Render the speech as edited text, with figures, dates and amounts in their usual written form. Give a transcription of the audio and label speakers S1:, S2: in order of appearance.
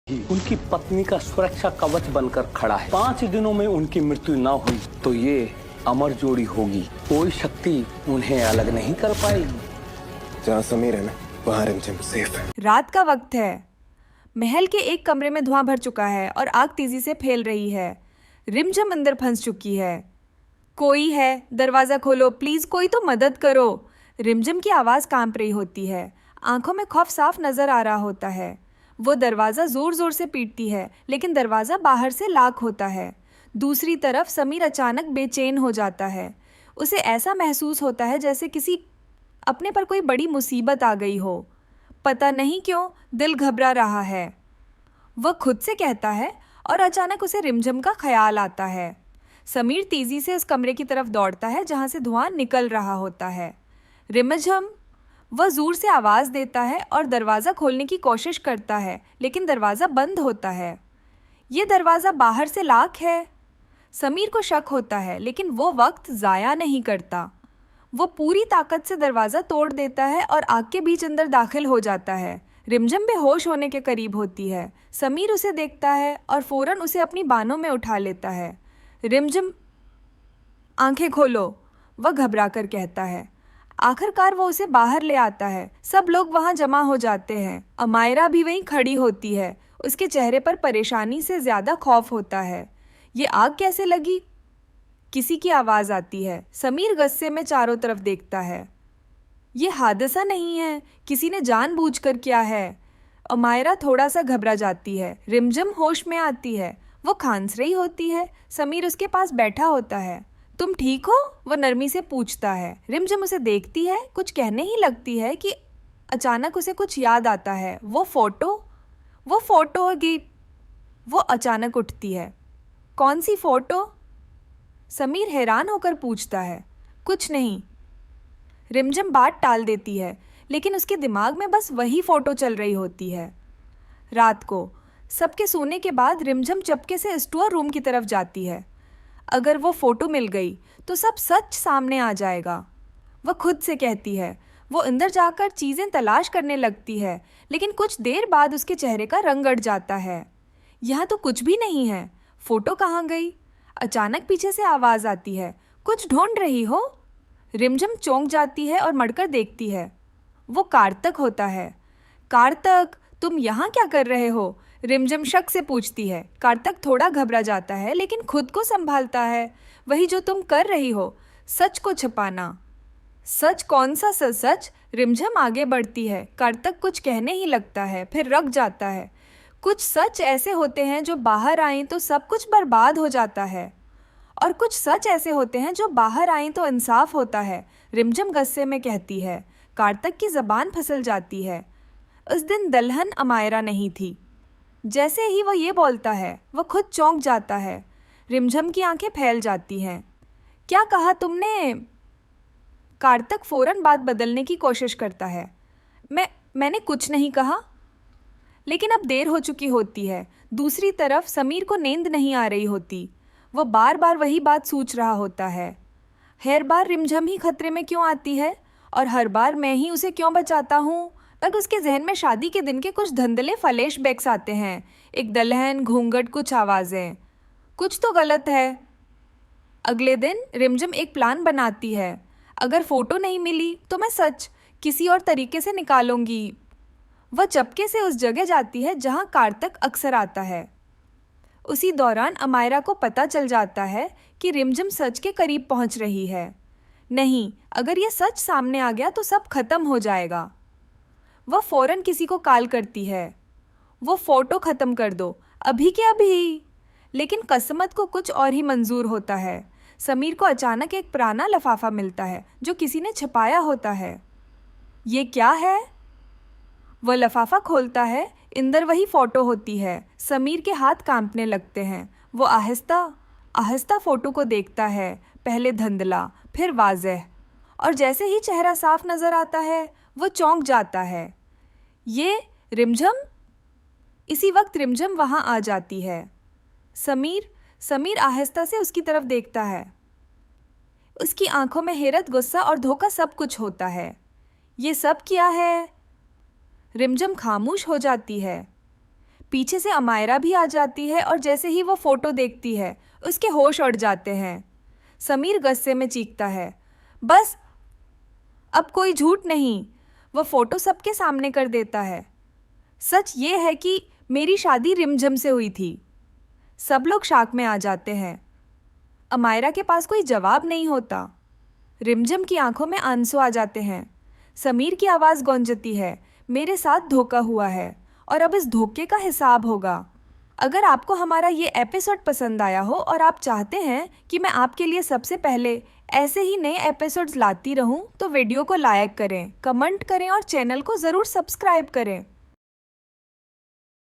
S1: उनकी पत्नी का सुरक्षा कवच बनकर खड़ा है। 5 दिनों में उनकी मृत्यु ना हुई तो ये अमर जोड़ी होगी। कोई शक्ति उन्हें अलग नहीं कर पाएगी।
S2: जहाँ समीर है ना, वहाँ रिमझिम सेफ है।
S3: रात का वक्त है। महल के एक कमरे में धुआं भर चुका है और आग तेजी से फैल रही है। रिमझिम अंदर फंस चुकी है। कोई है, दरवाजा खोलो प्लीज, कोई तो मदद करो। रिमझिम की आवाज कांप रही होती है। आंखों में खौफ साफ नजर आ रहा होता है। वो दरवाजा जोर जोर से पीटती है, लेकिन दरवाजा बाहर से लॉक होता है। दूसरी तरफ समीर अचानक बेचैन हो जाता है। उसे ऐसा महसूस होता है जैसे किसी अपने पर कोई बड़ी मुसीबत आ गई हो। पता नहीं क्यों दिल घबरा रहा है, वह खुद से कहता है, और अचानक उसे रिमझिम का ख्याल आता है। समीर तेजी से उस कमरे की तरफ दौड़ता है जहां से धुआं निकल रहा होता है। रिमझिम, वह जोर से आवाज़ देता है और दरवाज़ा खोलने की कोशिश करता है, लेकिन दरवाज़ा बंद होता है। ये दरवाज़ा बाहर से लॉक है। समीर को शक होता है, लेकिन वो वक्त ज़ाया नहीं करता। वो पूरी ताकत से दरवाज़ा तोड़ देता है और आग के बीच अंदर दाखिल हो जाता है। रिमझिम बेहोश होने के करीब होती है। समीर उसे देखता है और फ़ौरन उसे अपनी बाहों में उठा लेता है। रिमझिम, आंखें खोलो, वह घबरा कर कहता है। आखिरकार वो उसे बाहर ले आता है। सब लोग वहाँ जमा हो जाते हैं। अमायरा भी वहीं खड़ी होती है। उसके चेहरे पर परेशानी से ज़्यादा खौफ होता है। ये आग कैसे लगी? किसी की आवाज़ आती है। समीर गुस्से में चारों तरफ देखता है। ये हादसा नहीं है, किसी ने जानबूझकर किया है। अमायरा थोड़ा सा घबरा जाती है। रिमझिम होश में आती है। वो खांस रही होती है। समीर उसके पास बैठा होता है। तुम ठीक हो? वह नरमी से पूछता है। रिमझिम उसे देखती है, कुछ कहने ही लगती है कि अचानक उसे कुछ याद आता है। वो फोटो होगी। वो अचानक उठती है। कौन सी फोटो? समीर हैरान होकर पूछता है। कुछ नहीं। रिमझिम बात टाल देती है, लेकिन उसके दिमाग में बस वही फोटो चल रही होती है। रात को सबके सोने के बाद रिमझिम चुपके से स्टोर रूम की तरफ जाती है। अगर वो फोटो मिल गई तो सब सच सामने आ जाएगा, वह खुद से कहती है। वो अंदर जाकर चीज़ें तलाश करने लगती है, लेकिन कुछ देर बाद उसके चेहरे का रंग अड़ जाता है। यहाँ तो कुछ भी नहीं है। फोटो कहाँ गई? अचानक पीछे से आवाज़ आती है। कुछ ढूंढ रही हो? रिमझिम चौंक जाती है और मड़कर देखती है। वो कार्तक होता है। कार्तक, तुम यहाँ क्या कर रहे हो? रिमझिम शक से पूछती है। कार्तक थोड़ा घबरा जाता है, लेकिन खुद को संभालता है। वही जो तुम कर रही हो, सच को छुपाना। सच? कौन सा सच? रिमझिम आगे बढ़ती है। कार्तक कुछ कहने ही लगता है, फिर रुक जाता है। कुछ सच ऐसे होते हैं जो बाहर आएं तो सब कुछ बर्बाद हो जाता है, और कुछ सच ऐसे होते हैं जो बाहर आएं तो इंसाफ होता है, रिमझिम गुस्से में कहती है। कार्तक की ज़बान फिसल जाती है। उस दिन दुल्हन अमायरा नहीं थी। जैसे ही वो ये बोलता है, वो खुद चौंक जाता है। रिमझिम की आंखें फैल जाती हैं। क्या कहा तुमने? कार्तक फौरन बात बदलने की कोशिश करता है। मैंने कुछ नहीं कहा। लेकिन अब देर हो चुकी होती है। दूसरी तरफ समीर को नींद नहीं आ रही होती। वो बार बार वही बात सोच रहा होता है। हर बार रिमझिम ही खतरे में क्यों आती है, और हर बार मैं ही उसे क्यों बचाता हूँ? तक उसके जहन में शादी के दिन के कुछ धंधले फ्लैशबैक्स आते हैं। एक दुल्हन, घूंघट, कुछ आवाज़ें। कुछ तो गलत है। अगले दिन रिमझिम एक प्लान बनाती है। अगर फ़ोटो नहीं मिली तो मैं सच किसी और तरीके से निकालूंगी। वह चपके से उस जगह जाती है जहाँ कार्तक अक्सर आता है। उसी दौरान अमायरा को पता चल जाता है कि रिमझिम सच के करीब पहुँच रही है। नहीं, अगर ये सच सामने आ गया तो सब खत्म हो जाएगा। वह फौरन किसी को कॉल करती है। वो फ़ोटो ख़त्म कर दो, अभी के अभी। लेकिन किस्मत को कुछ और ही मंजूर होता है। समीर को अचानक एक पुराना लिफाफा मिलता है जो किसी ने छिपाया होता है। ये क्या है? वह लिफाफा खोलता है। अंदर वही फ़ोटो होती है। समीर के हाथ कांपने लगते हैं। वो आहिस्ता आहिस्ता फ़ोटो को देखता है, पहले धुंधला, फिर वाज़ेह, और जैसे ही चेहरा साफ नज़र आता है वो चौंक जाता है। ये रिमझिम? इसी वक्त रिमझिम वहाँ आ जाती है। समीर आहिस्ता से उसकी तरफ देखता है। उसकी आंखों में हैरत, गुस्सा और धोखा सब कुछ होता है। ये सब क्या है? रिमझिम खामोश हो जाती है। पीछे से अमायरा भी आ जाती है और जैसे ही वो फोटो देखती है उसके होश उड़ जाते हैं। समीर गुस्से में चीखता है, बस अब कोई झूठ नहीं। वह फोटो सबके सामने कर देता है। सच ये है कि मेरी शादी रिमझम से हुई थी। सब लोग शाक में आ जाते हैं। अमायरा के पास कोई जवाब नहीं होता। रिमझम की आंखों में आंसू आ जाते हैं। समीर की आवाज़ गूंजती है, मेरे साथ धोखा हुआ है और अब इस धोखे का हिसाब होगा। अगर आपको हमारा ये एपिसोड पसंद आया हो और आप चाहते हैं कि मैं आपके लिए सबसे पहले ऐसे ही नए एपिसोड्स लाती रहूं, तो वीडियो को लाइक करें, कमेंट करें और चैनल को ज़रूर सब्सक्राइब करें।